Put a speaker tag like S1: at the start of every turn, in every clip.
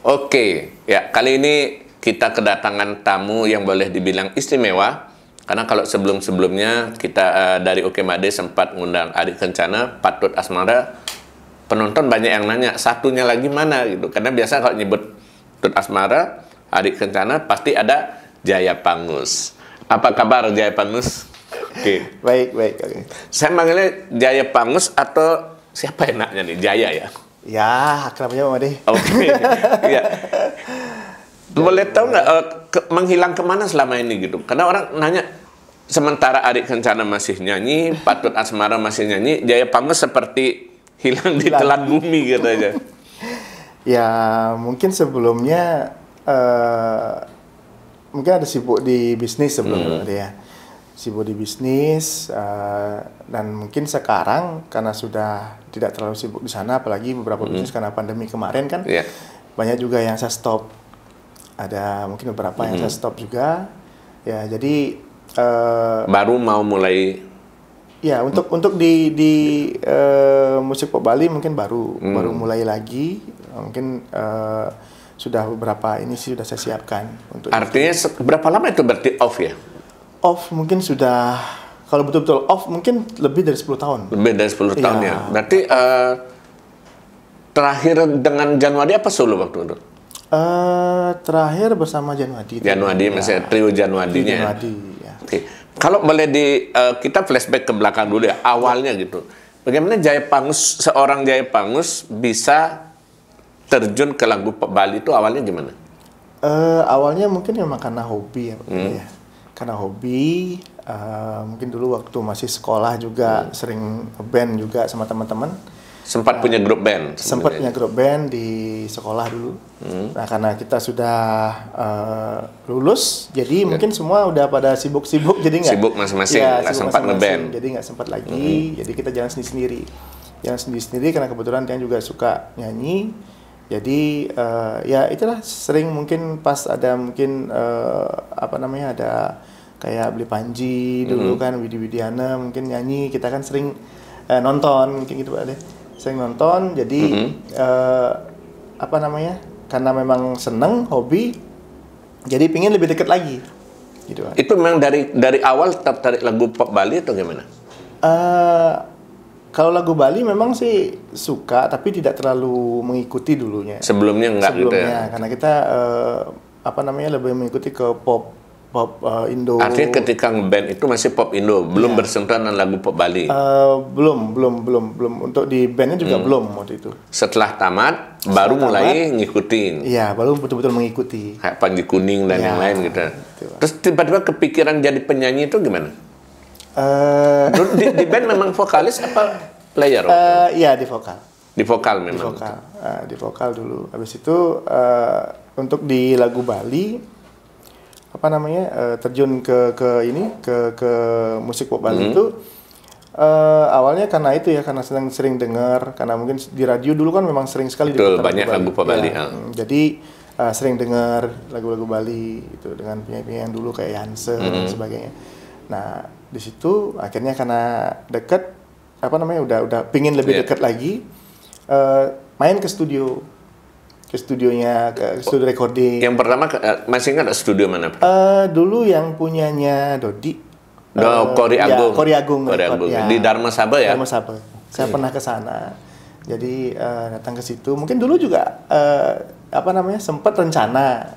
S1: Oke, ya kali ini kita kedatangan tamu yang boleh dibilang istimewa. Karena kalau sebelum-sebelumnya kita dari Oke Made sempat ngundang Adik Kencana, Patut Asmara, penonton banyak yang nanya, satunya lagi mana gitu. Karena biasa kalau nyebut Tut Asmara, Adik Kencana, pasti ada Jaya Pangus. Apa kabar Jaya Pangus? Oke.
S2: Baik. Okay.
S1: Saya manggilnya Jaya Pangus atau siapa enaknya nih? Jaya ya?
S2: Ya, akrab aja Made.
S1: Oke. Ya. Boleh tahu nggak menghilang kemana selama ini gitu? Karena orang nanya, sementara Adik Kencana masih nyanyi, Patut Asmara masih nyanyi, Jaya Pangus seperti hilang di telan bumi gitu aja.
S2: Ya, mungkin sebelumnya mungkin ada sibuk di bisnis sebelumnya ya. Sibuk di bisnis dan mungkin sekarang karena sudah tidak terlalu sibuk di sana, apalagi beberapa bisnis karena pandemi kemarin kan, banyak juga yang saya stop. Ada mungkin beberapa yang saya stop juga. Ya, jadi
S1: baru mau mulai.
S2: Ya, untuk di musik pop Bali mungkin baru mulai lagi. Mungkin sudah beberapa ini sih sudah saya siapkan untuk.
S1: Artinya berapa lama itu berarti off ya?
S2: Off mungkin sudah, kalau betul-betul off mungkin lebih dari 10 tahun.
S1: Lebih dari 10 tahun ya. Berarti terakhir dengan Janwadi apa solo waktu itu?
S2: Terakhir bersama Janwadi.
S1: Janwadi masih trio Janwadinya.
S2: Janwadi, ya.
S1: Oke. Kalau boleh kita flashback ke belakang dulu ya, awalnya gitu. Bagaimana Jaya Pangus, seorang Jaya Pangus bisa terjun ke lagu pop Bali itu awalnya gimana?
S2: Awalnya mungkin memang karena hobi ya, ya. Karena hobi, mungkin dulu waktu masih sekolah juga sering band juga sama teman-teman.
S1: Sempat punya grup band?
S2: Sempat punya grup band di sekolah dulu. Nah, karena kita sudah lulus, jadi mungkin semua udah pada sibuk-sibuk, jadi nggak
S1: sibuk masing-masing, nggak sempat ngeband.
S2: Jadi nggak sempat lagi, jadi kita jalan sendiri-sendiri. Jalan sendiri-sendiri karena kebetulan Tian juga suka nyanyi. Jadi ya itulah, sering mungkin pas ada mungkin ada kayak Beli Panji dulu kan, Widi Widiana mungkin nyanyi, kita kan sering nonton mungkin gitu Pak deh. Sering nonton, jadi karena memang seneng, hobi, jadi pingin lebih dekat lagi gitu kan.
S1: Itu memang dari awal tertarik lagu pop Bali atau gimana?
S2: Kalau lagu Bali memang sih suka, tapi tidak terlalu mengikuti dulunya.
S1: Sebelumnya enggak gitu ya?
S2: Karena kita lebih mengikuti ke pop Indo.
S1: Artinya ketika ngeband itu masih pop Indo, belum bersentuhan dengan lagu pop Bali?
S2: Belum. Untuk di bandnya juga belum waktu itu.
S1: Setelah tamat, baru mulai ngikutin?
S2: Iya, baru betul-betul mengikuti.
S1: Kayak Panji Kuning dan yang lain gitu. Terus tiba-tiba kepikiran jadi penyanyi itu gimana? Di band memang vokalis apa player?
S2: Iya, di vokal.
S1: Di vokal memang?
S2: Di vokal dulu. Habis itu untuk di lagu Bali, terjun ke musik pop Bali itu awalnya karena itu ya, karena sering dengar, karena mungkin di radio dulu kan memang sering sekali
S1: diputar banyak lagu pop Bali.
S2: Jadi sering dengar lagu-lagu Bali itu dengan penyanyi-penyanyi yang dulu kayak Yanse dan sebagainya. Nah, di situ akhirnya karena dekat udah pingin lebih dekat lagi, main ke studionya, ke studio recording.
S1: Yang pertama masih ingat studio mana?
S2: Dulu yang punyanya Dodi.
S1: Kori Agung.
S2: Kori Agung.
S1: Ya. Di Dharma Saba ya?
S2: Dharma Saba. Saya pernah ke sana. Jadi datang ke situ. Mungkin dulu juga sempat rencana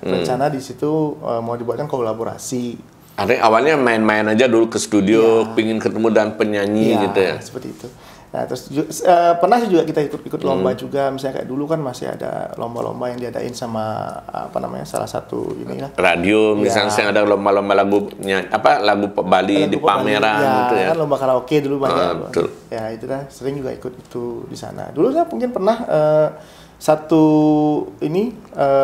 S2: di situ mau dibuatkan kolaborasi.
S1: Artinya awalnya main-main aja dulu ke studio, pingin ketemu dan penyanyi gitu ya?
S2: Seperti itu. Nah, terus pernah juga kita ikut lomba juga, misalnya kayak dulu kan masih ada lomba-lomba yang diadain sama salah satu inilah
S1: radio, misalnya saya ada lomba-lomba lagu pop Bali di pameran gitu ya.
S2: Kan lomba karaoke dulu banyak.
S1: Betul.
S2: Ya, itu dah sering juga ikut itu di sana. Dulu saya mungkin pernah satu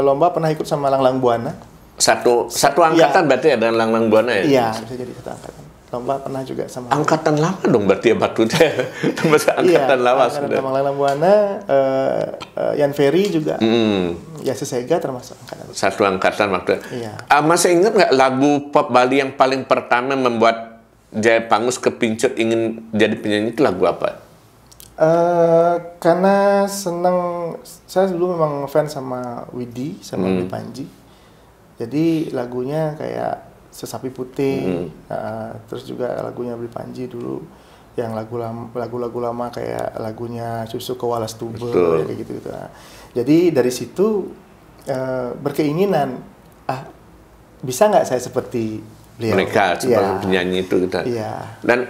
S2: lomba pernah ikut sama Langlang Buana.
S1: Satu angkatan berarti ya dengan Langlang Buana ya?
S2: Iya, bisa jadi satu angkatan. Lomba pernah juga sama.
S1: Angkatan lama dong berarti ya Batutnya. Masa angkatan lama sudah.
S2: Sama Langlang Buana, Yan Ferry juga. Ya, Sesega termasuk angkatan.
S1: Satu angkatan waktu.
S2: Iya.
S1: Masih ingat nggak lagu pop Bali yang paling pertama membuat Jaya Pangus kepincut ingin jadi penyanyi itu lagu apa?
S2: Karena seneng saya dulu memang fans sama Widi sama Bli Panji. Jadi lagunya kayak Sesapi Putih, terus juga lagunya Bli Panji dulu yang lagu-lagu lama kayak lagunya Susu Kewalas Tube kayak gitu-gitu. Nah, jadi dari situ berkeinginan, bisa nggak saya seperti beliau?
S1: Mereka sebagai penyanyi itu kita.
S2: Iya.
S1: Dan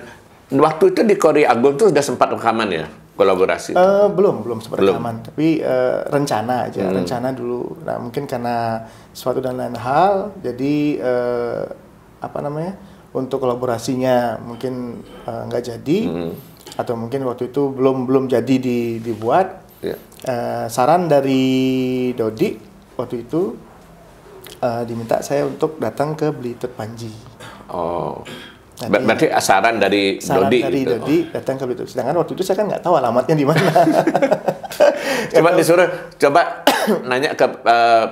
S1: waktu itu di Kori Agung tuh sudah sempat rekaman ya, kolaborasi?
S2: Belum sempat rekaman, tapi rencana aja, rencana dulu. Nah mungkin karena suatu dan lain hal, jadi untuk kolaborasinya mungkin nggak jadi, atau mungkin waktu itu belum jadi dibuat. Saran dari Dodi waktu itu diminta saya untuk datang ke Blitut Panji.
S1: Oh. Berarti saran dari Dodi.
S2: Dodi datang ke Blitut. Sedangkan waktu itu saya kan nggak tahu alamatnya di mana.
S1: Coba nanya ke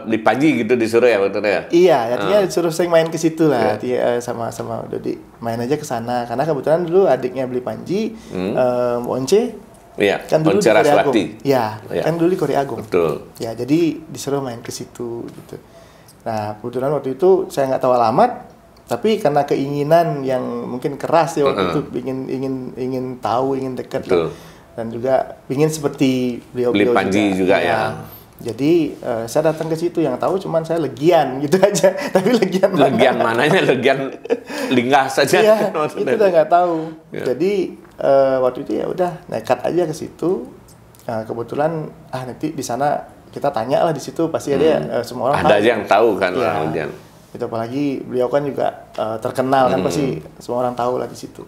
S1: di Panji gitu, disuruh ya waktu itu ya.
S2: Iya, artinya disuruh sering main ke situ lah, sama Dodi. Main aja ke sana karena kebetulan dulu adiknya Bli Panji, Once.
S1: Iya,
S2: kan dulu
S1: Once
S2: di Kori Agung.
S1: Raswati.
S2: Kan dulu di Kori Agung.
S1: Betul.
S2: Ya, jadi disuruh main ke situ gitu. Nah, kebetulan waktu itu saya nggak tahu alamat, tapi karena keinginan yang mungkin keras ya waktu itu, ingin tahu, ingin dekat, dan juga ingin seperti beliau
S1: Bli Panji juga ya.
S2: Jadi saya datang ke situ, yang tahu cuman saya legian gitu aja. Tapi legian
S1: mananya? Legian Linggas saja.
S2: Iya, itu udah nggak tahu. Jadi waktu itu ya udah nekat aja ke situ. Nah, kebetulan nanti di sana kita tanya lah, di situ pasti ada semua orang
S1: ada aja yang tahu kan
S2: ya. Itu apalagi beliau kan juga terkenal kan, pasti semua orang tahu lah di situ.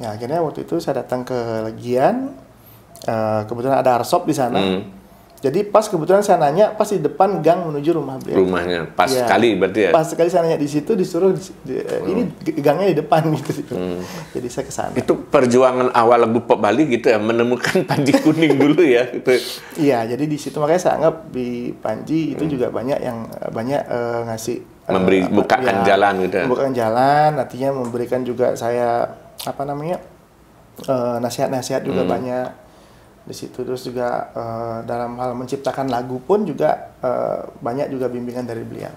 S2: Nah, akhirnya waktu itu saya datang ke Legian, kebetulan ada Arsop di sana. Jadi pas kebetulan saya nanya pas di depan gang menuju rumah beliau.
S1: Rumahnya pas sekali berarti ya.
S2: Pas sekali saya nanya di situ, disuruh ini gangnya di depan gitu. Jadi saya ke sana.
S1: Itu perjuangan awal lagu pop Bali gitu ya, menemukan Panji Kuning dulu ya gitu.
S2: Iya, jadi di situ makanya saya anggap di Panji itu juga banyak ngasih
S1: bukakan jalan gitu ya.
S2: Bukakan jalan, artinya memberikan juga saya nasihat-nasihat juga banyak di situ. Terus juga dalam hal menciptakan lagu pun juga banyak juga bimbingan dari beliau.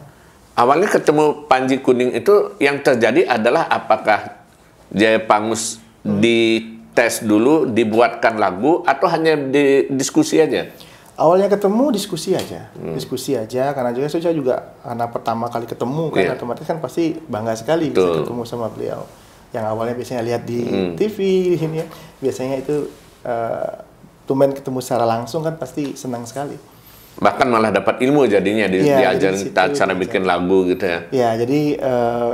S1: Awalnya ketemu Panji Kuning itu yang terjadi adalah apakah Jaya Pangus dites dulu, dibuatkan lagu, atau hanya diskusi aja?
S2: Awalnya ketemu diskusi aja, karena juga saya juga karena pertama kali ketemu kan, otomatis kan pasti bangga sekali bisa ketemu sama beliau. Yang awalnya biasanya lihat di TV ini, biasanya itu tumben ketemu secara langsung kan pasti senang sekali.
S1: Bahkan malah dapat ilmu jadinya diajarin cara bikin lagu gitu ya.
S2: Iya, jadi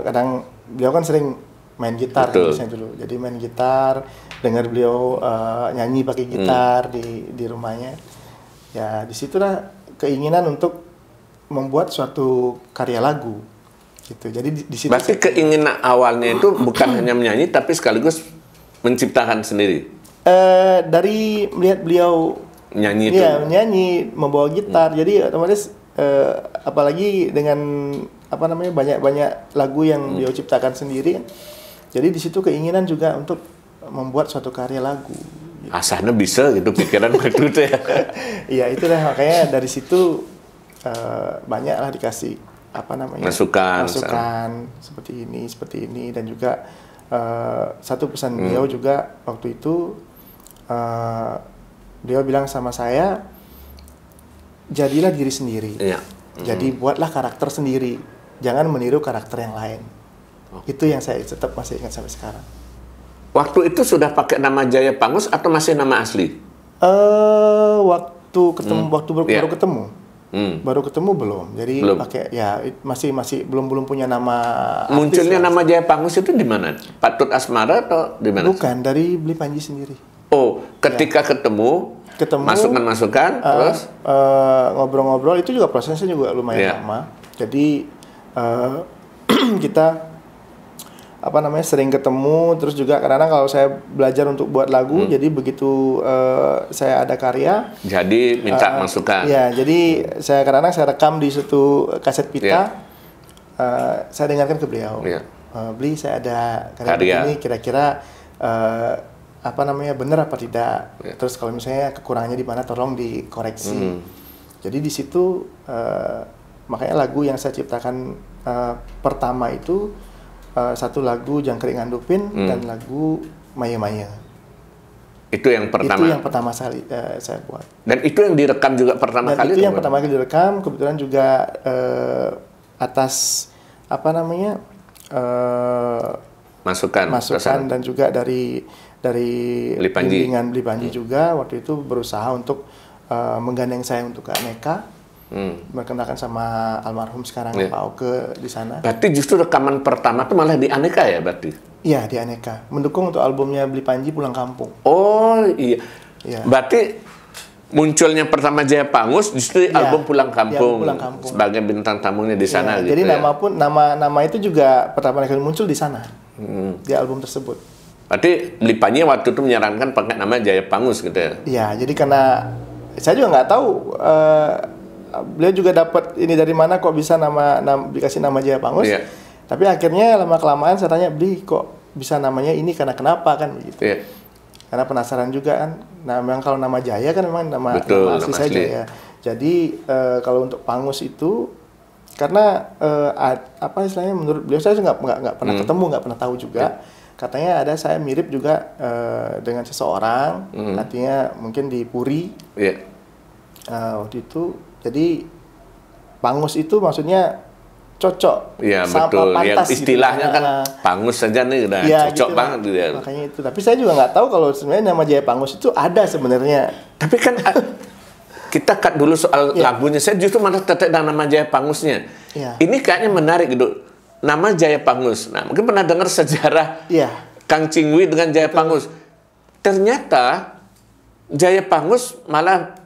S2: kadang beliau kan sering main gitar kan biasanya dulu. Jadi main gitar, dengar beliau nyanyi pakai gitar di rumahnya. Ya, disitulah keinginan untuk membuat suatu karya lagu. Gitu. Jadi di situ.
S1: Berarti keinginan awalnya itu bukan hanya menyanyi tapi sekaligus menciptakan sendiri.
S2: Dari melihat beliau
S1: nyanyi itu.
S2: Iya, menyanyi, membawa gitar. Jadi otomatis apalagi dengan banyak lagu yang beliau ciptakan sendiri. Jadi di situ keinginan juga untuk membuat suatu karya lagu.
S1: Gitu. Asahnya bisa gitu pikiran waktu itu ya.
S2: Iya, itulah makanya dari situ banyaklah dikasih masukan seperti ini dan juga satu pesan beliau juga waktu itu. Beliau bilang sama saya, jadilah diri sendiri. Jadi buatlah karakter sendiri, jangan meniru karakter yang lain. Itu yang saya tetap masih ingat sampai sekarang.
S1: Waktu itu sudah pakai nama Jaya Pangus atau masih nama asli?
S2: Waktu ketemu, baru ketemu. Baru ketemu belum. Jadi pakai masih belum punya nama.
S1: Munculnya nama Jaya Pangus itu di mana? Patut Asmara atau di mana?
S2: Bukan, dari Bli Panji sendiri.
S1: Oh, ketika ketemu masukan terus
S2: ngobrol-ngobrol, itu juga prosesnya juga lumayan lama. Jadi kita sering ketemu, terus juga kadang-kadang kalau saya belajar untuk buat lagu, jadi begitu saya ada karya,
S1: jadi minta masukan.
S2: Ya, jadi saya kadang-kadang saya rekam di suatu kaset pita, saya dengarkan ke beliau. Bli, saya ada karya ini, kira-kira apa namanya benar apa tidak.
S1: Ya.
S2: Terus kalau misalnya kekurangannya di mana tolong dikoreksi. Jadi di situ makanya lagu yang saya ciptakan pertama itu satu lagu Jangkrik Ngandupin dan lagu Maya Maya.
S1: Itu yang pertama.
S2: Itu yang pertama kali saya buat.
S1: Dan itu yang direkam juga pertama
S2: Dan
S1: kali.
S2: itu yang pertama kali direkam, kebetulan juga atas apa namanya
S1: masukan
S2: dan juga dari
S1: Beli Panji.
S2: bimbingan Beli Panji juga waktu itu berusaha untuk menggandeng saya untuk ke Aneka. Berkenalkan sama almarhum sekarang Pak Oke di sana.
S1: Berarti justru rekaman pertama itu malah di Aneka ya berarti?
S2: Iya, di Aneka. Mendukung untuk albumnya Beli Panji Pulang Kampung.
S1: Oh iya. Berarti munculnya pertama Jaya Pangus justru album Pulang Kampung,
S2: Pulang Kampung
S1: sebagai bintang tamunya di sana gitu.
S2: Jadi nama itu juga pertama kali muncul di sana. Di album tersebut.
S1: Berarti Beli Panji waktu itu menyarankan pakai nama Jaya Pangus gitu ya?
S2: Iya, jadi karena saya juga nggak tahu beliau juga dapat ini dari mana kok bisa dikasih nama Jaya Pangus.
S1: Iya.
S2: Tapi akhirnya lama kelamaan saya tanya, Beli kok bisa namanya ini karena kenapa kan begitu.
S1: Iya.
S2: Karena penasaran juga kan. Nah, memang kalau nama Jaya kan memang nama asli saya Jaya. Jadi kalau untuk Pangus itu karena apa istilahnya menurut beliau saya nggak pernah ketemu, nggak pernah tahu juga. Katanya ada saya mirip juga dengan seseorang, artinya mungkin di Puri. Waktu itu, jadi Pangus itu maksudnya cocok,
S1: betul.
S2: pantas
S1: Yang istilahnya
S2: gitu.
S1: kan Pangus saja nih udah cocok
S2: gitu
S1: banget gitu ya.
S2: Makanya itu. Tapi saya juga nggak tahu kalau sebenarnya nama Jaya Pangus itu ada sebenarnya.
S1: Tapi kan kita cut dulu soal lagunya. Saya justru malah tertarik dengan nama Jaya Pangusnya. Ini kayaknya menarik gitu. Nama Jaya Pangus. Nah, mungkin pernah dengar sejarah Kang Cingwi dengan Jaya Pangus. Ternyata Jaya Pangus malah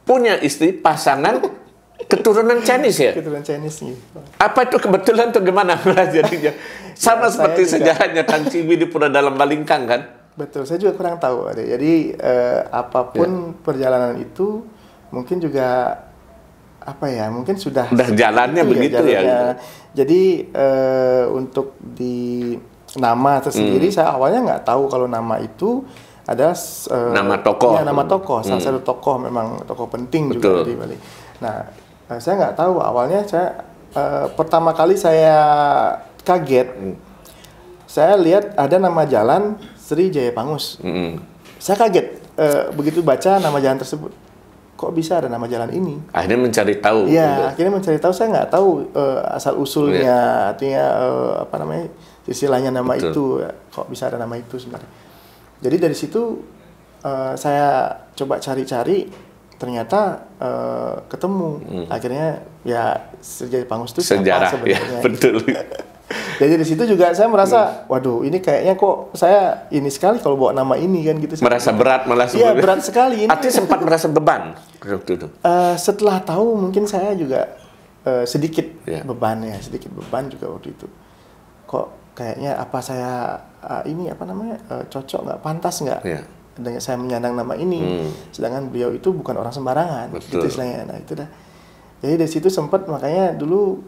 S1: punya istri pasangan keturunan Chinese ya?
S2: Keturunan Chinese nih.
S1: Apa itu kebetulan atau gimana jadinya? Sama seperti sejarahnya Kang Cingwi di Pura Dalam Balingkang kan?
S2: Betul, saya juga kurang tahu. Jadi apapun perjalanan itu mungkin juga apa ya? Mungkin sudah
S1: jalannya begitu ya.
S2: Jadi untuk di nama tersendiri saya awalnya nggak tahu kalau nama itu ada
S1: nama tokoh.
S2: Ya, nama tokoh. Salah satu tokoh memang tokoh penting juga di Bali. Nah, saya nggak tahu awalnya saya pertama kali saya kaget. Saya lihat ada nama jalan Sri Jaya Pangus. Saya kaget begitu baca nama jalan tersebut. Kok bisa ada nama jalan ini?
S1: Akhirnya mencari tahu.
S2: Iya, akhirnya mencari tahu. Saya nggak tahu asal usulnya, artinya apa namanya istilahnya nama itu. Kok bisa ada nama itu sebenarnya? Jadi dari situ saya coba cari-cari, ternyata ketemu. Akhirnya ya Jaya Pangus itu
S1: sejarah
S2: sebenarnya.
S1: Ya, betul.
S2: Jadi dari situ juga saya merasa, waduh ini kayaknya kok saya ini sekali kalau bawa nama ini kan gitu.
S1: Merasa berat malah
S2: sebenarnya. Iya berat sekali.
S1: Artinya sempat merasa beban waktu itu.
S2: Setelah tahu mungkin saya juga sedikit beban juga waktu itu. Kok kayaknya apa saya ini apa namanya cocok nggak, pantas nggak dengan saya menyandang nama ini. Sedangkan beliau itu bukan orang sembarangan. Gitu istilahnya. Nah itu dah. Jadi dari situ sempat makanya dulu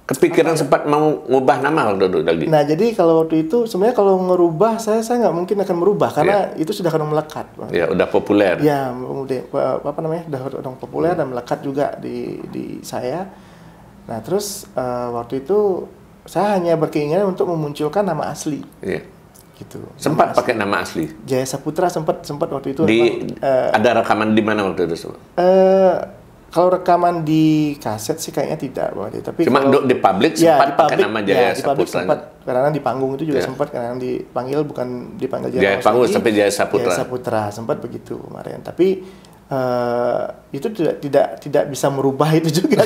S1: kepikiran sempat mau ngubah nama waktu itu lagi.
S2: Nah jadi kalau waktu itu sebenarnya kalau ngerubah saya nggak mungkin akan merubah karena itu sudah akan melekat.
S1: Ya udah populer.
S2: Ya udah apa namanya udah populer dan melekat juga di saya. Nah terus waktu itu saya hanya berkeinginan untuk memunculkan nama asli. Gitu.
S1: Sempat pakai nama asli.
S2: Jaya Saputra sempat waktu itu.
S1: Ada rekaman di mana waktu itu?
S2: Kalau rekaman di kaset sih kayaknya tidak, tapi
S1: cuma di publik sempat pakai nama Jaya Saputra.
S2: Sempat, karena di panggung itu juga sempat, karena dipanggil bukan dipanggil
S1: Jaya Pangus tapi Jaya Saputra.
S2: Jaya Saputra sempat begitu kemarin. Tapi itu tidak bisa merubah itu juga.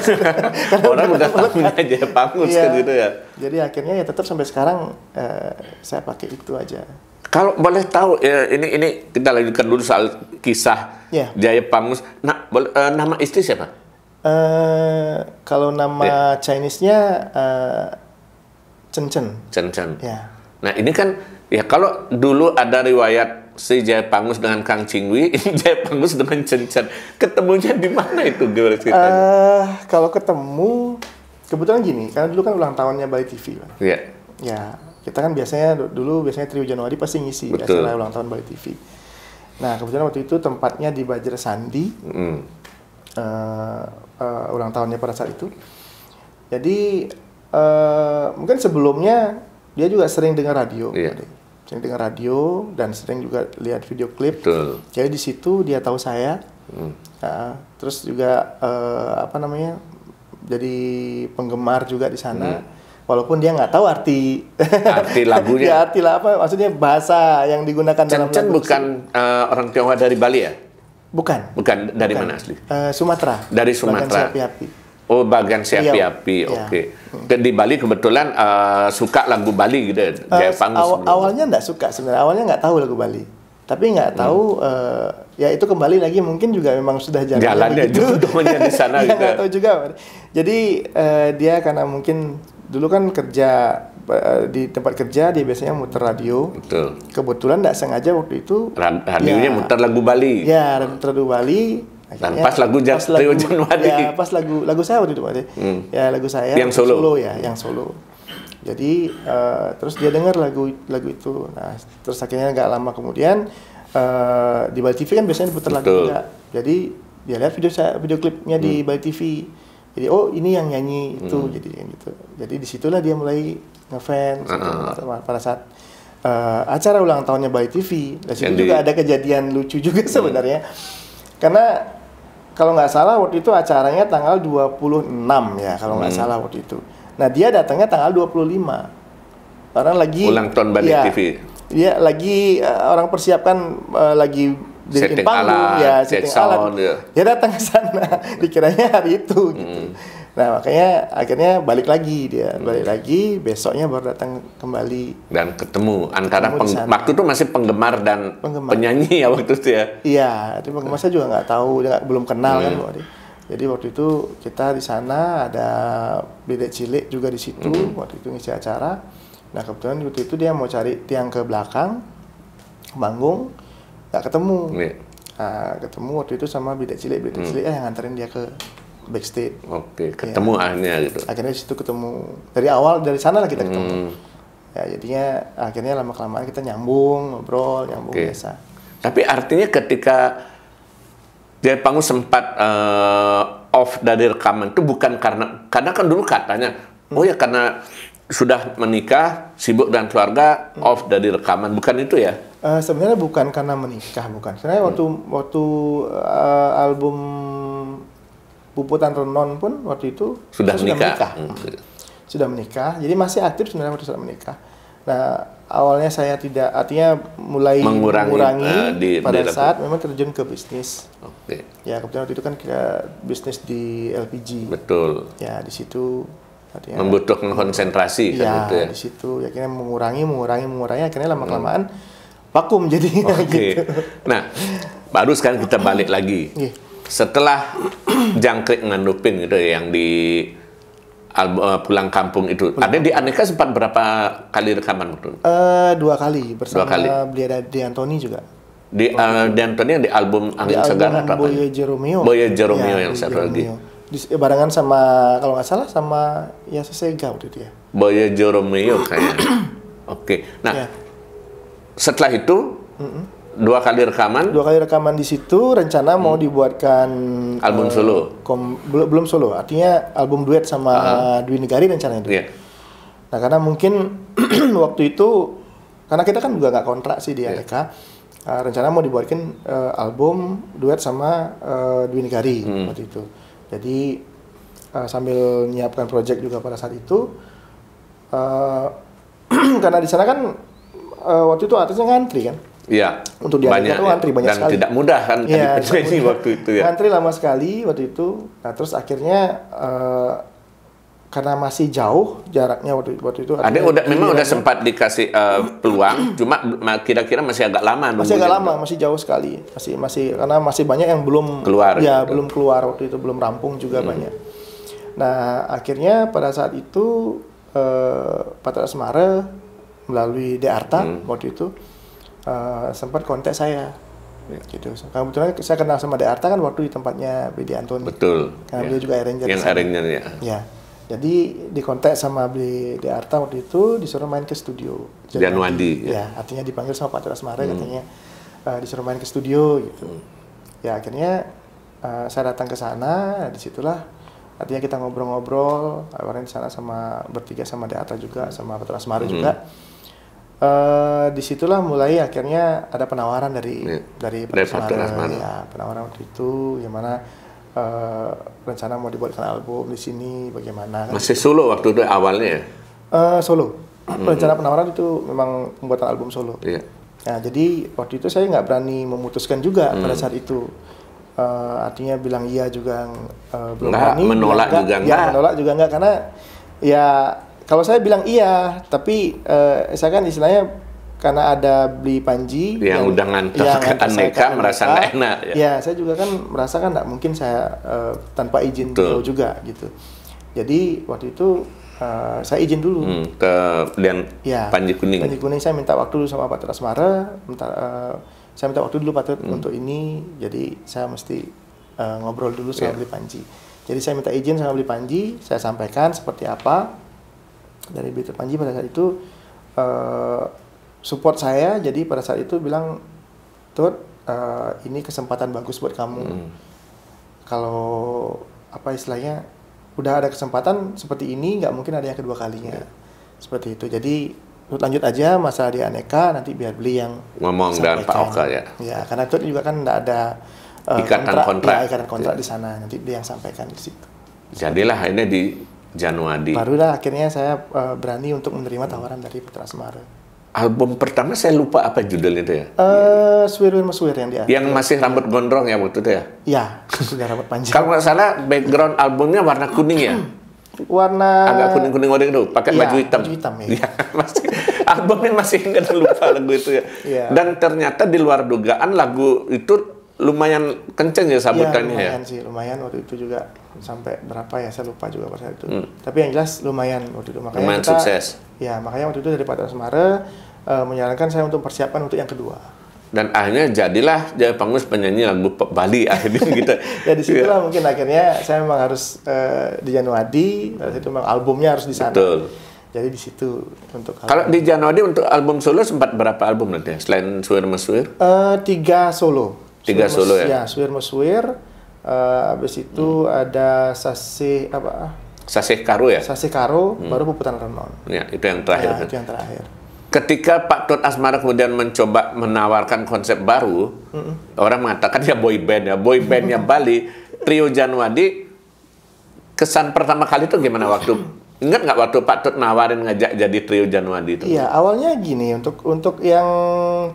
S1: Orang udah tahunya Jaya Pangus kan gitu ya.
S2: Jadi akhirnya ya tetap sampai sekarang saya pakai itu aja.
S1: Kalau boleh tahu ini kita lanjutkan dulu soal kisah Jaya Pangus. Nah, nama istri siapa?
S2: Kalau nama Chinese-nya Chen Chen.
S1: Chen Chen.
S2: Ya.
S1: Nah ini kan ya kalau dulu ada riwayat si Jaya Pangus dengan Kang Cingwi, ini Jaya Pangus dengan Chen Chen. Ketemunya di mana itu? Gimana ceritanya?
S2: Kalau ketemu kebetulan gini, karena dulu kan ulang tahunnya Bali TV.
S1: Iya.
S2: Ya. Kita kan biasanya dulu Trio Januari pasti ngisi acara ulang tahun Bali TV. Nah kebetulan waktu itu tempatnya di Bajer Sandi, ulang tahunnya pada saat itu. Jadi mungkin sebelumnya dia juga sering dengar radio, sering dengar radio dan sering juga lihat video klip. Jadi di situ dia tahu saya. Terus juga jadi penggemar juga di sana. Walaupun dia nggak tahu arti
S1: lagunya.
S2: Ya, arti apa? Maksudnya bahasa yang digunakan dalam
S1: lagu. Bukan orang Tionghoa dari Bali ya?
S2: Bukan.
S1: Bukan dari mana asli?
S2: Sumatera.
S1: Dari Sumatera.
S2: Bagan Siapi-api.
S1: Oh, Bagan Siapi-api. Oke. Di Bali kebetulan suka lagu Bali gitu.
S2: Awalnya nggak suka sebenarnya. Awalnya nggak tahu lagu Bali. Tapi nggak tahu. Ya itu kembali lagi mungkin juga memang sudah
S1: jalannya jodohnya di sana gitu.
S2: Nggak tahu juga. Jadi dia karena mungkin dulu kan kerja di tempat kerja dia biasanya muter radio.
S1: Betul.
S2: Kebetulan nggak sengaja waktu itu
S1: radionya muter lagu Bali.
S2: Ya, muter lagu Bali.
S1: Dan pas lagu Trio Januari.
S2: Ya, pas lagu saya waktu itu, Pak. Ya, lagu saya
S1: yang solo
S2: ya, yang solo. Jadi terus dia dengar lagu itu. Nah, terus akhirnya nggak lama kemudian di Bali TV kan biasanya diputar lagu juga. Jadi dia lihat video klipnya di Bali TV. Jadi oh ini yang nyanyi itu jadi gitu. Jadi disitulah dia mulai ngefans pada saat acara ulang tahunnya Bali TV. Di situ juga ada kejadian lucu juga sebenarnya. Karena kalau nggak salah waktu itu acaranya tanggal 26 ya kalau nggak salah waktu itu. Nah dia datangnya tanggal 25. Karena lagi
S1: ulang tahun Bali TV.
S2: Dia lagi orang persiapkan lagi setting panggung, setting alat. Dia datang ke sana, dikiranya hari itu gitu. Nah makanya akhirnya balik lagi, besoknya baru datang kembali.
S1: Dan ketemu antara waktu itu masih penggemar dan penyanyi ya waktu itu ya.
S2: Iya, tapi penggemar saya juga nggak tahu, belum kenal kan Pak. Jadi waktu itu kita di sana ada Bidek Cilik juga di situ, waktu itu ngisi acara. Nah kebetulan waktu itu dia mau cari tiang ke belakang, panggung. Nggak ketemu. Nah, ketemu waktu itu sama Bidek Cilik yang nganterin dia ke backstage.
S1: Oke, ketemu akhirnya gitu.
S2: Akhirnya di situ ketemu. Dari sana lah kita ketemu. Ya, jadinya akhirnya lama-kelamaan kita nyambung, ngobrol, biasa.
S1: Tapi artinya ketika dia panggung sempat off dari rekaman itu bukan karena kan dulu katanya karena sudah menikah, sibuk dan keluarga, off dari rekaman, bukan itu ya?
S2: Sebenarnya bukan karena menikah, bukan. Sebenarnya waktu album Puputan Renon pun waktu itu
S1: sudah menikah.
S2: Sudah menikah, jadi masih aktif sebenarnya waktu sudah menikah. Nah awalnya saya tidak, artinya mulai mengurangi pada saat memang terjun ke bisnis. Ya kebetulan waktu itu kan kita bisnis di LPG.
S1: Betul.
S2: Ya di situ. Artinya,
S1: membutuhkan konsentrasi kan gitu ya.
S2: Di situ ya akhirnya mengurangi akhirnya lama-kelamaan vakum jadinya gitu.
S1: Nah, baru sekarang kita balik lagi. Setelah Jangkrik Ngandupin gitu yang di Pulang Kampung itu. Ada di Aneka sempat berapa kali rekaman waktu itu?
S2: 2 kali bersama Di Antoni juga.
S1: Di Antoni yang di album Angin Segar apa?
S2: Boyo Jeromeo.
S1: Boyo Jeromeo yang satu lagi.
S2: Barengan sama kalau nggak salah sama Sesega waktu itu ya.
S1: Boyo Jeromeo kayaknya. Oke. Nah, setelah itu 2 kali rekaman di situ. Rencana mau dibuatkan album solo.
S2: Belum solo, artinya album duet sama Dwi Negari rencananya itu. Nah karena mungkin waktu itu karena kita kan juga nggak kontrak sih di Aneka. Rencana mau dibuatkan album duet sama Dwi Negari waktu itu. Jadi sambil menyiapkan project juga pada saat itu. Karena di sana kan waktu itu artisnya ngantri kan.
S1: Iya.
S2: Untuk di Aneka tuh ngantri banyak sekali.
S1: Dan tidak mudah kan waktu itu ya.
S2: Ngantri lama sekali waktu itu. Nah terus akhirnya karena masih jauh jaraknya waktu itu.
S1: Ada memang udah sempat dikasih peluang, cuma kira-kira masih agak lama.
S2: Masih jauh sekali. Masih karena masih banyak yang belum
S1: keluar.
S2: Ya gitu. Belum keluar waktu itu, belum rampung juga banyak. Nah akhirnya pada saat itu Patra Asmara melalui De Arta waktu itu sempat kontak saya. Gitu. Kebetulan saya kenal sama De Arta kan waktu di tempatnya BD Antoni.
S1: Betul.
S2: Karena beliau juga arranger.
S1: Yang arranger ya.
S2: Ya. Jadi dikontak sama Bli De Arta waktu itu, disuruh main ke studio.
S1: Janwadi.
S2: Ya, artinya dipanggil sama Pak Tut Asmara, katanya disuruh main ke studio gitu. Ya akhirnya saya datang ke sana, disitulah artinya kita ngobrol-ngobrol, awalnya di sana sama bertiga sama De Arta juga, sama Pak Tut Asmara juga. Disitulah mulai akhirnya ada penawaran dari Pak Tut Asmara. Ya, penawaran waktu itu, gimana rencana mau dibuatkan album di sini, bagaimana?
S1: Masih solo waktu itu awalnya ya?
S2: Solo. Rencana penawaran itu memang pembuatan album solo.
S1: Iya.
S2: Nah, jadi waktu itu saya nggak berani memutuskan juga pada saat itu. Artinya bilang iya juga belum berani.
S1: Menolak juga enggak.
S2: Ya, menolak juga enggak karena ya kalau saya bilang iya, tapi saya kan istilahnya karena ada Bli Panji
S1: yang udah ngantor ke Aneka merasa nggak enak ya.
S2: Ya, saya juga kan merasa kan nggak mungkin saya tanpa izin beliau juga gitu. Jadi waktu itu saya izin dulu
S1: ke Panji Kuning.
S2: Panji Kuning saya minta waktu dulu sama Pak Tut Asmara, saya minta waktu dulu Pak Tut untuk ini. Jadi saya mesti ngobrol dulu sama Bli Panji. Jadi saya minta izin sama Bli Panji, saya sampaikan seperti apa dari Bli Panji pada saat itu. Support saya, jadi pada saat itu bilang, Tut, ini kesempatan bagus buat kamu. Kalau apa istilahnya, udah ada kesempatan seperti ini, nggak mungkin ada yang kedua kalinya. Seperti itu. Jadi Tut lanjut aja masalah di Aneka, nanti biar Bli yang
S1: ngomong dan Pak Oka ya.
S2: Ya, karena Tut juga kan nggak ada ikatan kontrak di sana, nanti Bli yang sampaikan di situ.
S1: Jadilah ini di Janwadi.
S2: Barulah akhirnya saya berani untuk menerima tawaran dari Putra Asmara.
S1: Album pertama saya lupa apa judulnya itu ya?
S2: Suwir Meswir yang dia.
S1: Yang masih rambut gondrong ya waktu itu ya?
S2: Iya, sudah rambut panjang.
S1: Kalau nggak salah background albumnya warna kuning ya?
S2: Warna
S1: agak kuning-kuning odeng itu, pakai baju hitam.
S2: Baju hitam
S1: ya. Masih, albumnya masih nggak lupa lagu itu ya. Dan ternyata di luar dugaan lagu itu lumayan kenceng ya sambutannya ya.
S2: Lumayan sih, lumayan waktu itu juga sampai berapa ya saya lupa juga pada saat itu. Tapi yang jelas lumayan waktu itu, makanya
S1: lumayan
S2: kita
S1: sukses.
S2: Ya, makanya waktu itu dari Pak Tut Asmara menyarankan saya untuk persiapan untuk yang kedua.
S1: Dan akhirnya jadilah Jaya Pangus penyanyi lagu Bali akhirnya gitu.
S2: Ya disitulah mungkin akhirnya saya memang harus di Janwadi, itu memang albumnya harus di sana.
S1: Betul.
S2: Jadi di situ untuk
S1: kalau di Janwadi untuk album solo sempat berapa album nanti ya? Selain Suwir Meswir?
S2: 3 solo.
S1: 3 solo ya?
S2: Ya, Suwir Meswir. Habis itu ada Sasih apa?
S1: Sasih Karo ya?
S2: Sasih Karo, baru Puputan Renon.
S1: Ya, itu yang terakhir.
S2: Ya, itu yang terakhir.
S1: Ketika Pak Tut Asmara kemudian mencoba menawarkan konsep baru, orang mengatakan ya boy band ya, boy bandnya Bali, Trio Janwadi. Kesan pertama kali itu gimana waktu? Ingat nggak waktu Pak Tut nawarin ngajak jadi Trio Janwadi itu?
S2: Iya, awalnya gini, untuk yang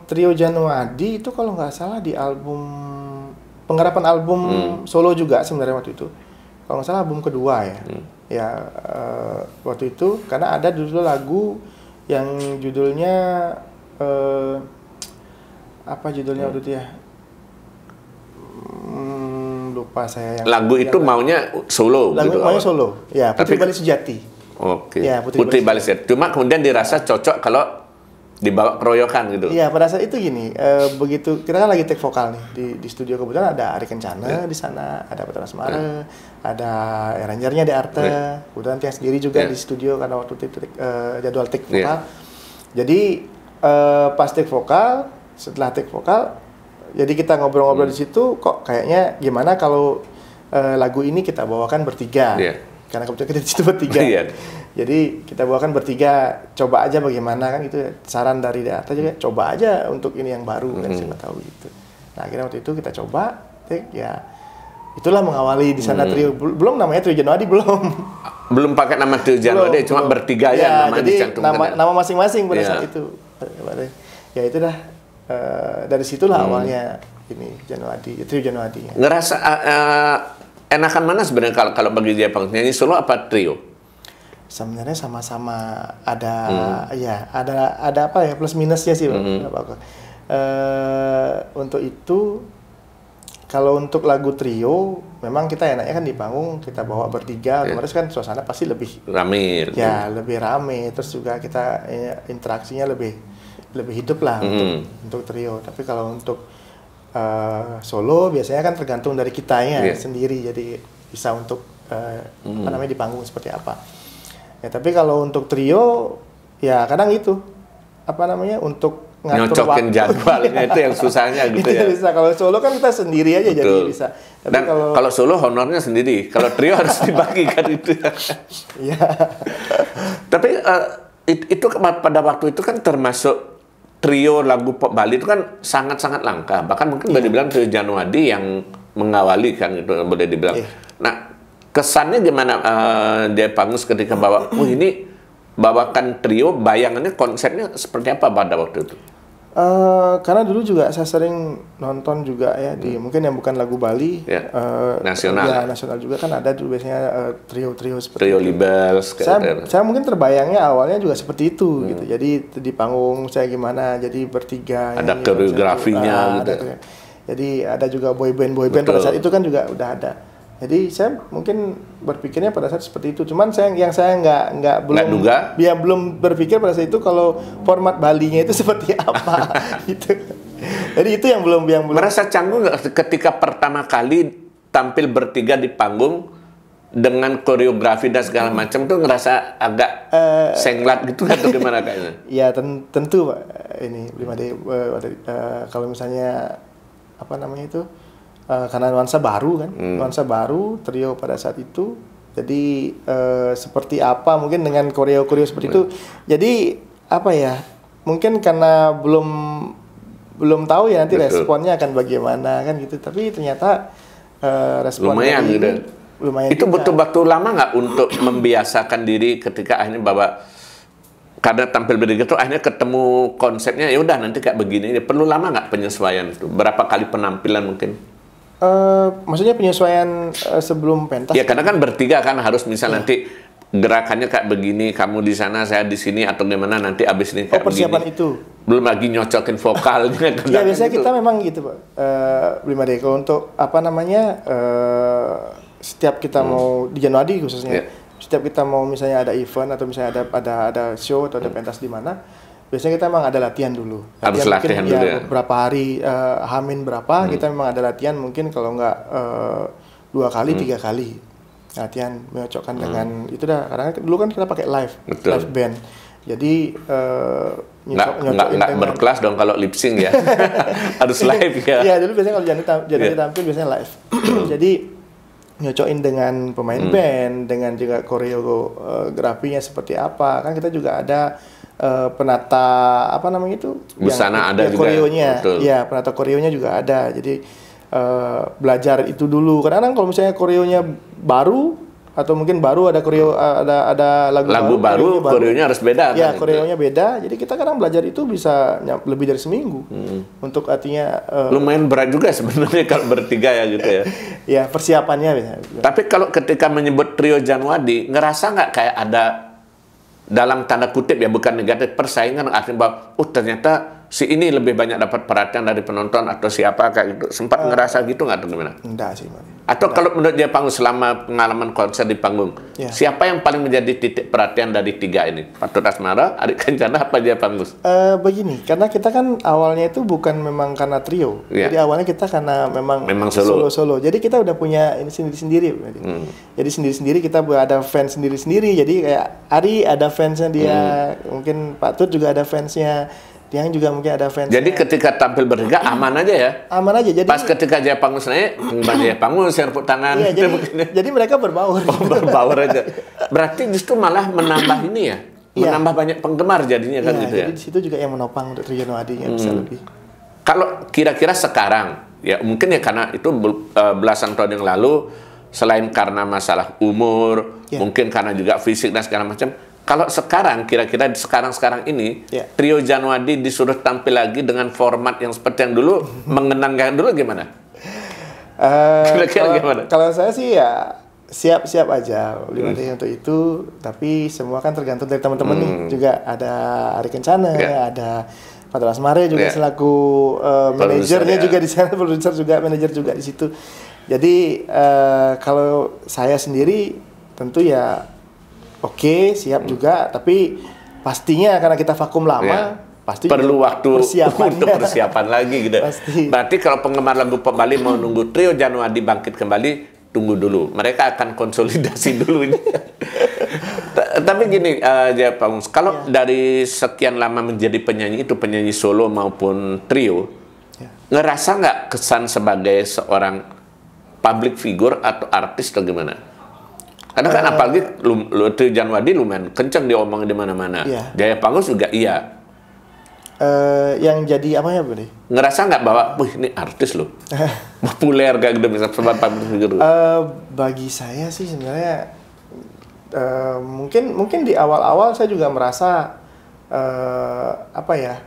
S2: Trio Janwadi itu kalau nggak salah di album penggarapan album solo juga sebenarnya waktu itu. Kalau nggak salah album kedua ya. Ya waktu itu karena ada dulu lagu yang judulnya apa judulnya waktu itu ya? Lupa saya yang
S1: lagu itu maunya solo.
S2: Lagu
S1: gitu,
S2: maunya solo. Ya, Putri Bali Sejati.
S1: Oke.
S2: Ya,
S1: Putri Bali Sejati. Cuma kemudian dirasa cocok kalau dibawa keroyokan gitu.
S2: Iya, pada saat itu gini, begitu kita kan lagi take vokal nih di studio, kebetulan ada Ari Kencana di sana, ada Pak Tut Asmara, ada arrangernya De Arta, kemudian Tiang sendiri juga di studio karena waktu itu jadwal take vokal. Jadi pas take vokal, setelah take vokal, jadi kita ngobrol-ngobrol di situ, kok kayaknya gimana kalau lagu ini kita bawakan bertiga. Karena kebetulan kita di situ bertiga. Jadi kita bawakan bertiga, coba aja bagaimana kan itu saran dari De Arta juga, coba aja untuk ini yang baru kan siapa tahu gitu. Nah akhirnya waktu itu kita coba, ya itulah mengawali di sana trio, belum namanya Trio Janwadi
S1: belum pakai nama Trio Janwadi, cuma bertiga ya namanya dicantumkan.
S2: Nama masing-masing pada saat itu. Ya itu dah dari situlah awalnya ini Trio Janwadi.
S1: Ngerasa enakan mana sebenarnya kalau bagi dia nyanyi solo apa trio?
S2: Sebenarnya sama-sama ada ya ada apa ya plus minusnya sih untuk itu. Kalau untuk lagu trio memang kita enaknya kan di panggung kita bawa bertiga, otomatis kan suasana pasti lebih
S1: rame
S2: ya, lebih rame, terus juga kita interaksinya lebih hidup lah untuk trio. Tapi kalau untuk solo biasanya kan tergantung dari kitanya sendiri, jadi bisa untuk apa namanya di panggung seperti apa. Ya tapi kalau untuk trio ya kadang itu apa namanya untuk
S1: nyocokin jadwalnya itu yang susahnya gitu
S2: itu
S1: ya.
S2: bisa. Kalau solo kan kita sendiri aja. Betul. Jadi bisa. Tapi
S1: dan kalau solo honornya sendiri, kalau trio harus dibagikan itu.
S2: Iya.
S1: Tapi itu pada waktu itu kan termasuk trio lagu pop Bali itu kan sangat-sangat langka. Bahkan mungkin boleh dibilang trio Janwadi yang mengawali kan itu boleh dibilang. Nah, kesannya gimana Jaya Pangus ketika bawa, ini bawakan trio, bayangannya konsepnya seperti apa pada waktu itu?
S2: Karena dulu juga saya sering nonton juga ya di mungkin yang bukan lagu Bali,
S1: nasional.
S2: Ya, nasional juga kan ada dulu biasanya trio-trio seperti
S1: trio Libels.
S2: Saya mungkin terbayangnya awalnya juga seperti itu gitu. Jadi di panggung saya gimana, jadi bertiga.
S1: Ada koreografinya gitu.
S2: Jadi ada juga boy band pada saat itu kan juga udah ada. Jadi saya mungkin berpikirnya pada saat seperti itu. Cuman saya belum berpikir pada saat itu kalau format Balinya itu seperti apa gitu. Jadi itu yang belum
S1: merasa canggung nggak ketika pertama kali tampil bertiga di panggung dengan koreografi dan segala macam tuh ngerasa agak senglat gitu atau gimana kayaknya?
S2: Ya tentu Pak. Ini kalau misalnya apa namanya itu? Karena nuansa baru kan, nuansa baru trio pada saat itu. Jadi seperti apa mungkin dengan koreo seperti itu. Jadi apa ya? Mungkin karena belum tahu ya nanti responnya akan bagaimana kan gitu. Tapi ternyata responnya lumayan.
S1: Itu butuh waktu lama nggak untuk membiasakan diri ketika akhirnya bawa, karena tampil bertiga tuh akhirnya ketemu konsepnya, ya udah nanti kayak begini. Perlu lama nggak penyesuaian itu? Berapa kali penampilan mungkin?
S2: Maksudnya penyesuaian sebelum pentas?
S1: Ya karena kan bertiga kan harus misal nanti gerakannya kayak begini, kamu di sana, saya di sini atau gimana nanti abis ini kayak
S2: persiapan
S1: begini.
S2: Itu.
S1: Belum lagi nyocokin vokalnya.
S2: Ya biasanya kita memang gitu Pak. Prima Deko untuk apa namanya setiap kita mau di Januari khususnya, setiap kita mau misalnya ada event atau misalnya ada show atau ada pentas di mana. Biasanya kita memang ada latihan dulu.
S1: Harus latihan dulu ya.
S2: Beberapa hari, Hamin berapa, kita memang ada latihan mungkin kalau nggak 2 kali, 3 kali. Latihan menyocokkan dengan, itu dah, karena dulu kan kita pakai live band. Jadi,
S1: nggak berkelas dong kalau lip sync ya. Harus live ya.
S2: Iya, dulu biasanya kalau jadi tampil biasanya live. Jadi, nyocokin dengan pemain band, dengan juga koreografinya seperti apa. Kan kita juga ada penata apa namanya itu
S1: busana ada juga
S2: koreonya penata koreonya juga ada, jadi belajar itu dulu. Kadang-kadang kalau misalnya koreonya baru atau mungkin baru ada koreo ada lagu baru
S1: koreonya harus beda
S2: ya kan, koreonya beda, jadi kita kadang belajar itu bisa lebih dari seminggu untuk artinya
S1: lumayan berat juga sebenarnya kalau bertiga ya gitu ya.
S2: Ya persiapannya biasanya.
S1: Tapi kalau ketika menyebut trio Janwadi ngerasa nggak kayak ada dalam tanda kutip ya, bukan negatif, persaingan artinya bahwa ternyata si ini lebih banyak dapat perhatian dari penonton atau siapa kayak gitu, sempat ngerasa gitu nggak atau gimana?
S2: Enggak sih,
S1: Atau kalau menurut Jaya Pangus selama pengalaman konser di panggung, siapa yang paling menjadi titik perhatian dari 3 ini? Patut Asmara, Adik Kencana, apa Jaya Pangus?
S2: Begini, karena kita kan awalnya itu bukan memang karena trio, jadi awalnya kita karena memang solo. Jadi kita udah punya ini sendiri-sendiri. Jadi sendiri-sendiri kita ada fans sendiri-sendiri. Jadi kayak Ari ada fansnya dia, mungkin Pak Tut juga ada fansnya. Yang juga mungkin ada fans.
S1: Jadi ketika tampil bertiga aman aja ya?
S2: Aman aja. Jadi
S1: pas ketika Jaya Pangus naik, Jaya Pangus tepuk tangan.
S2: Iya, jadi mereka berbaur.
S1: Berbaur aja. Berarti justru malah menambah ini ya? Menambah banyak penggemar jadinya kan gitu ya?
S2: Jadi di situ juga yang menopang untuk Trio Janwadi bisa lebih.
S1: Kalau kira-kira sekarang, ya mungkin ya karena itu belasan tahun yang lalu, selain karena masalah umur, mungkin karena juga fisik dan segala macam. Kalau sekarang, kira-kira sekarang ini, Trio Janwadi disuruh tampil lagi dengan format yang seperti yang dulu, mengenangkan dulu gimana? Kira-kira gimana?
S2: Kalau saya sih ya siap-siap aja untuk itu, tapi semua kan tergantung dari teman-teman nih. Juga ada Ari Kencana, ada Patut Asmara juga selaku manajernya juga di sana, produser juga, manajer juga di situ. Jadi kalau saya sendiri tentu ya oke, siap juga, tapi pastinya karena kita vakum lama, pasti
S1: perlu waktu untuk persiapan lagi gitu.
S2: Pasti.
S1: Berarti kalau penggemar lagu pop Bali mau nunggu Trio Janwadi bangkit kembali, tunggu dulu. Mereka akan konsolidasi dulu ini. Tapi gini, ya Pak Mus, kalau dari sekian lama menjadi penyanyi itu, penyanyi solo maupun trio, ngerasa nggak kesan sebagai seorang public figure atau artis atau gimana? Karena kan apalagi Trijan Wadi lumayan kencang diomong di mana-mana. Jaya Pangus juga iya.
S2: Yang jadi apa ya, Bu?
S1: Ngerasa nggak bahwa, wih ini artis loh, populer kayak gitu bisa sebab public figure?
S2: Bagi saya sih sebenarnya mungkin di awal-awal saya juga merasa apa ya,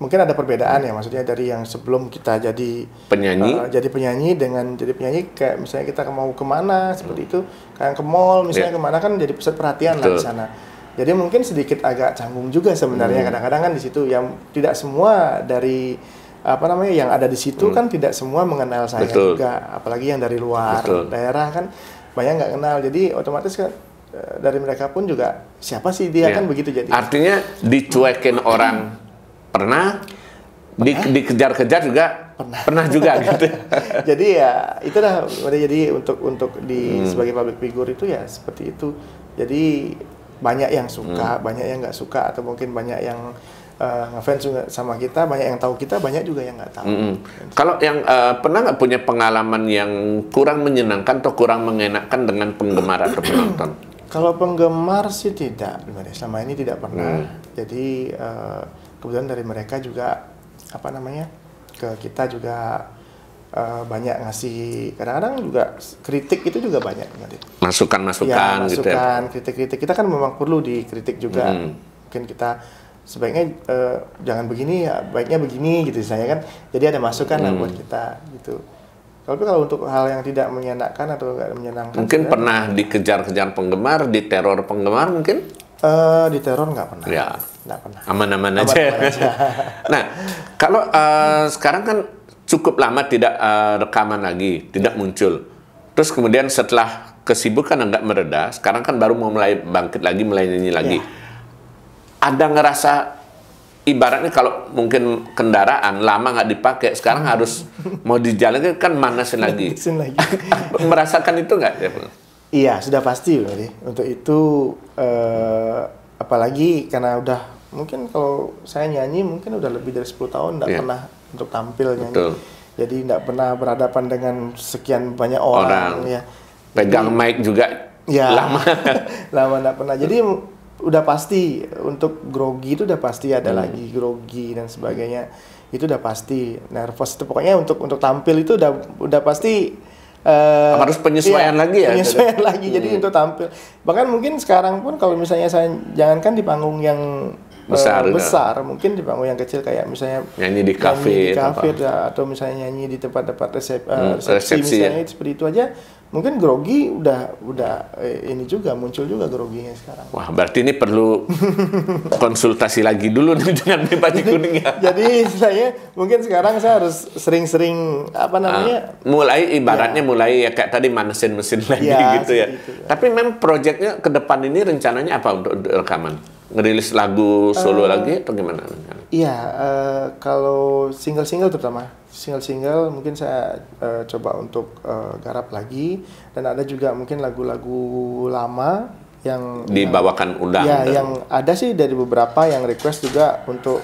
S2: mungkin ada perbedaan ya, maksudnya dari yang sebelum kita jadi penyanyi dengan jadi penyanyi kayak misalnya kita mau kemana seperti itu, kayak ke mall misalnya kemana kan jadi pusat perhatian lah di sana. Jadi mungkin sedikit agak canggung juga sebenarnya kadang-kadang kan di situ, yang tidak semua dari apa namanya yang ada di situ kan tidak semua mengenal saya juga, apalagi yang dari luar daerah kan banyak nggak kenal, jadi otomatis kan dari mereka pun juga siapa sih dia kan begitu. Jadi
S1: artinya dicuekin orang pernah, dikejar-kejar juga pernah juga gitu.
S2: Jadi ya itulah, jadi untuk di sebagai public figure itu ya seperti itu. Jadi banyak yang suka, banyak yang nggak suka, atau mungkin banyak yang ngefans juga sama kita, banyak yang tahu kita, banyak juga yang nggak tahu.
S1: Kalau yang pernah nggak punya pengalaman yang kurang menyenangkan atau kurang mengenakan dengan penggemar atau penonton?
S2: Kalau penggemar sih tidak, selama ini tidak pernah. Jadi kemudian dari mereka juga apa namanya ke kita juga banyak ngasih, kadang-kadang juga kritik itu juga banyak.
S1: Masukan-masukan gitu ya.
S2: Kritik-kritik kita kan memang perlu dikritik juga. Mungkin kita sebaiknya jangan begini ya, baiknya begini gitu saya kan. Jadi ada masukan lah buat kita gitu. Tapi kalau untuk hal yang tidak menyenangkan atau nggak menyenangkan,
S1: mungkin pernah dikejar-kejar penggemar, diteror penggemar mungkin?
S2: Diteror nggak pernah.
S1: Ya,
S2: nggak pernah.
S1: Aman-aman aja. Nah, kalau sekarang kan cukup lama tidak rekaman lagi, tidak muncul. Terus kemudian setelah kesibukan agak mereda, sekarang kan baru mau mulai bangkit lagi, mulai nyanyi lagi. Ada ngerasa, ibaratnya kalau mungkin kendaraan lama nggak dipakai, sekarang harus mau dijalankan kan manasin lagi. Merasakan itu nggak?
S2: Iya, sudah pasti. Untuk itu, apalagi karena udah, mungkin kalau saya nyanyi mungkin udah lebih dari 10 tahun nggak pernah untuk tampil nyanyi. Jadi nggak pernah berhadapan dengan sekian banyak orang. Ya.
S1: Pegang mic juga lama.
S2: Lama nggak pernah. Jadi udah pasti untuk grogi itu udah pasti ada lagi grogi dan sebagainya. Itu udah pasti nervous itu, pokoknya untuk tampil itu udah pasti
S1: harus penyesuaian lagi ya.
S2: Penyesuaian lagi. Jadi untuk tampil. Bahkan mungkin sekarang pun kalau misalnya saya jangankan di panggung yang besar, mungkin di panggung yang kecil kayak misalnya
S1: nyanyi di kafe
S2: atau misalnya nyanyi di tempat-tempat resepsi misalnya seperti itu aja, mungkin grogi udah ini juga muncul juga groginya sekarang.
S1: Wah, berarti ini perlu konsultasi lagi dulu nih dengan baju kuning ya.
S2: Jadi saya mungkin sekarang saya harus sering-sering apa namanya
S1: mulai ibaratnya mulai ya kayak tadi manasin mesin lagi gitu ya. Tapi memang proyeknya ke depan ini rencananya apa untuk rekaman? Ngerilis lagu solo lagi atau gimana?
S2: Iya, kalau single-single terutama single mungkin saya coba untuk garap lagi, dan ada juga mungkin lagu-lagu lama yang
S1: dibawakan undang.
S2: Ya, yang ada sih dari beberapa yang request juga untuk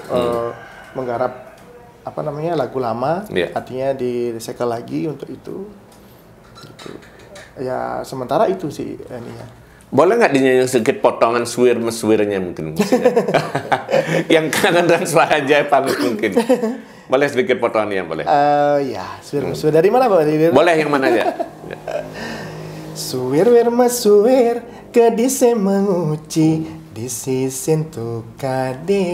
S2: menggarap apa namanya lagu lama, artinya di recycle lagi untuk itu. Gitu. Ya sementara itu sih ininya.
S1: Boleh nggak dinyanyi sedikit potongan swir-meswirnya mungkin? Yang kangen dan suara Jaya Pangus mungkin. Boleh sedikit potongan yang boleh?
S2: Ya, swir-meswir dari mana Pak?
S1: Boleh yang mana aja.
S2: Suwir-wir-meswir kedise menguci disisin tukade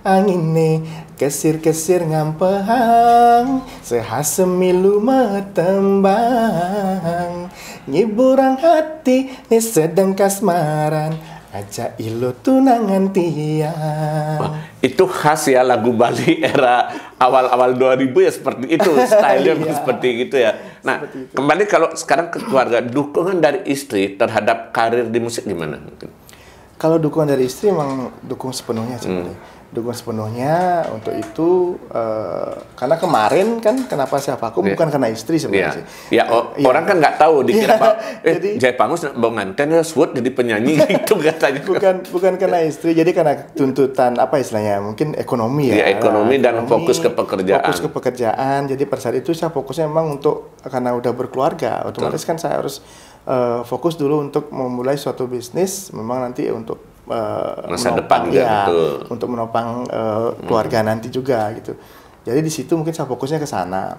S2: angine kesir-kesir ngampehang sehasemilu metembang nyiburang hati ni sedang kasmaran aja ilo tunangan tiang.
S1: Wah, itu khas ya lagu Bali era awal-awal 2000 ya seperti itu, stylenya seperti gitu ya. Nah, kembali kalau sekarang ke keluarga, dukungan dari istri terhadap karir di musik gimana mungkin?
S2: Kalau dukungan dari istri memang dukung sepenuhnya sebenarnya. dukung sepenuhnya untuk itu, karena kemarin kan kenapa saya vakum bukan karena istri sebenarnya sih.
S1: Orang kan nggak tahu dikira
S2: jadi
S1: Jaya Pangus mau nganten ya swot jadi penyanyi gitu katanya.
S2: bukan karena istri, jadi karena tuntutan apa istilahnya, mungkin ekonomi ya.
S1: Ekonomi dan fokus ke pekerjaan.
S2: Fokus ke pekerjaan. Jadi pada saat itu saya fokusnya memang untuk, karena udah berkeluarga, otomatis kan saya harus fokus dulu untuk memulai suatu bisnis, memang nanti untuk
S1: masa depan ya, betul.
S2: Untuk menopang keluarga nanti juga gitu. Jadi di situ mungkin saya fokusnya ke sana.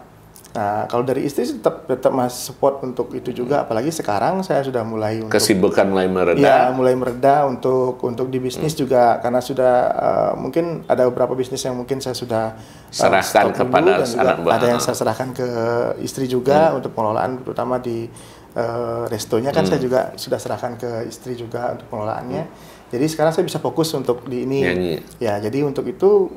S2: Nah, kalau dari istri tetap masih support untuk itu juga, apalagi sekarang saya sudah mulai untuk
S1: kesibukan mulai mereda.
S2: Ya, mulai mereda untuk di bisnis juga, karena sudah mungkin ada beberapa bisnis yang mungkin saya sudah
S1: serahkan kepada anak buah.
S2: Ada yang saya serahkan ke istri juga untuk pengelolaan, terutama di restonya kan saya juga sudah serahkan ke istri juga untuk pengelolaannya. Jadi sekarang saya bisa fokus untuk di ini.
S1: Nyanyi.
S2: Ya, jadi untuk itu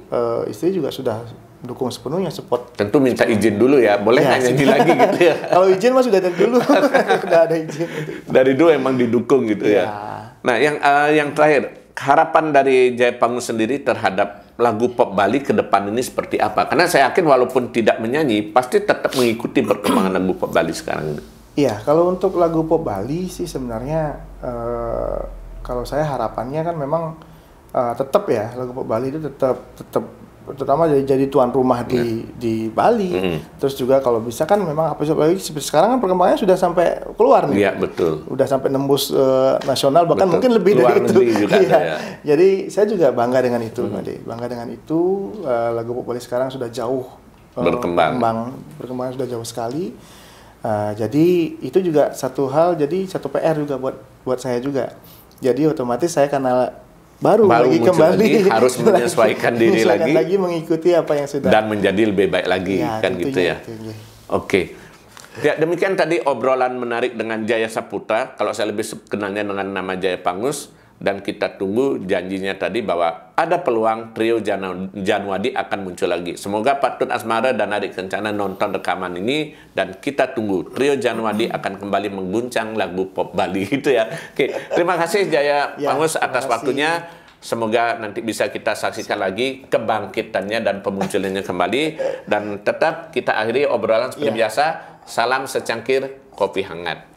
S2: istri juga sudah dukung sepenuhnya, support.
S1: Tentu minta izin dulu ya, boleh nggak nyanyi lagi gitu ya.
S2: Kalau izin mah sudah dari dulu, sudah ada izin.
S1: Dari dulu emang didukung gitu ya. Nah, yang terakhir, harapan dari Jaya Pangus sendiri terhadap lagu pop Bali ke depan ini seperti apa? Karena saya yakin walaupun tidak menyanyi, pasti tetap mengikuti perkembangan lagu pop Bali sekarang ini.
S2: Iya, kalau untuk lagu pop Bali sih sebenarnya kalau saya harapannya kan memang tetap ya, lagu pop Bali itu tetap terutama jadi tuan rumah di Bali. Terus juga kalau bisa kan memang apa lagi seperti sekarang kan perkembangannya sudah sampai keluar nih.
S1: Iya, betul.
S2: Udah sampai nembus nasional, bahkan mungkin lebih
S1: luar
S2: dari itu.
S1: Juga
S2: iya.
S1: ya.
S2: Jadi saya juga bangga dengan itu, bangga dengan itu. Lagu pop Bali sekarang sudah jauh berkembang sudah jauh sekali. Jadi itu juga satu hal, jadi satu PR juga buat saya juga. Jadi otomatis saya karena baru lagi kembali
S1: harus menyesuaikan diri lagi
S2: mengikuti apa yang sudah
S1: dan menjadi lebih baik lagi ya, kan gitu ya. Oke. Ya, demikian tadi obrolan menarik dengan Jaya Saputra. Kalau saya lebih kenalnya dengan nama Jaya Pangus, dan kita tunggu janjinya tadi bahwa ada peluang trio Janwadi akan muncul lagi. Semoga Patut Asmara dan Adik Kencana nonton rekaman ini, dan kita tunggu trio Janwadi akan kembali mengguncang lagu pop Bali gitu ya. Oke, terima kasih Jaya Pangus atas waktunya. Semoga nanti bisa kita saksikan lagi kebangkitannya dan pemunculannya kembali. Dan tetap kita akhiri obrolan seperti biasa. Salam secangkir kopi hangat.